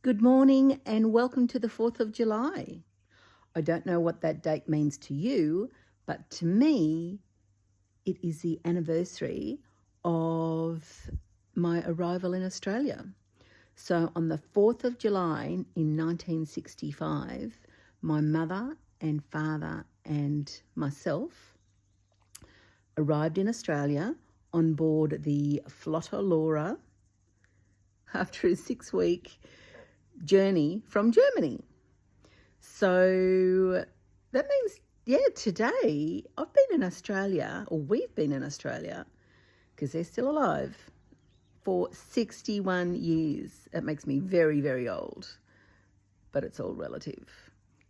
Good morning and welcome to the 4th of July. I don't know what that date means to you, but to me, it is the anniversary of my arrival in Australia. So on the 4th of July in 1965, my mother and father and myself arrived in Australia on board the Flotta Lauro after a 6-week journey from Germany. So that means, today I've been in Australia, or we've been in Australia, because they're still alive, for 61 years. It makes me very, very old, but it's all relative.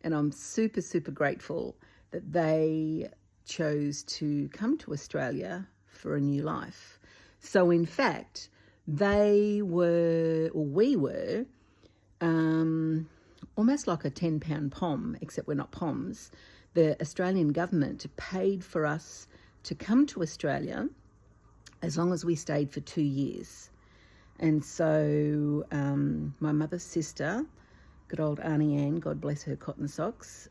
And I'm super, super grateful that they chose to come to Australia for a new life. So in fact, we were almost like a 10-pound pom, except we're not poms. The Australian government paid for us to come to Australia as long as we stayed for 2 years. And so my mother's sister, good old Auntie Anne, God bless her cotton socks,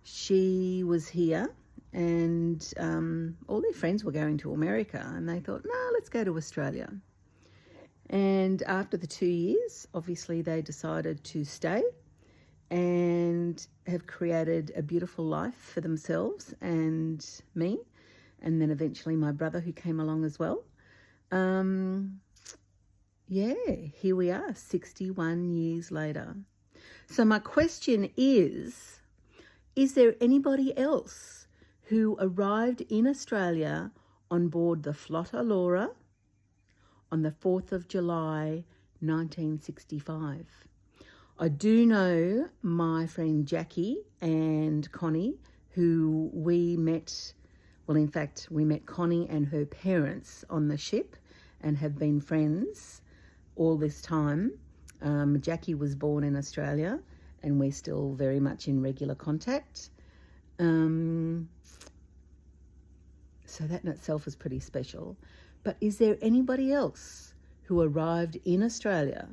she was here, and all their friends were going to America, and they thought, no, let's go to Australia. And after the 2 years, obviously they decided to stay and have created a beautiful life for themselves and me, and then eventually my brother, who came along as well. Here we are 61 years later. So my question is there anybody else who arrived in Australia on board the Flotta Lauro on the 4th of July, 1965? I do know my friend Jackie and Connie, who we met, we met Connie and her parents on the ship and have been friends all this time. Jackie was born in Australia and we're still very much in regular contact. So that in itself is pretty special. But is there anybody else who arrived in Australia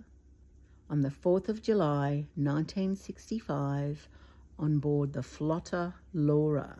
on the 4th of July, 1965 on board the Flotta Lauro?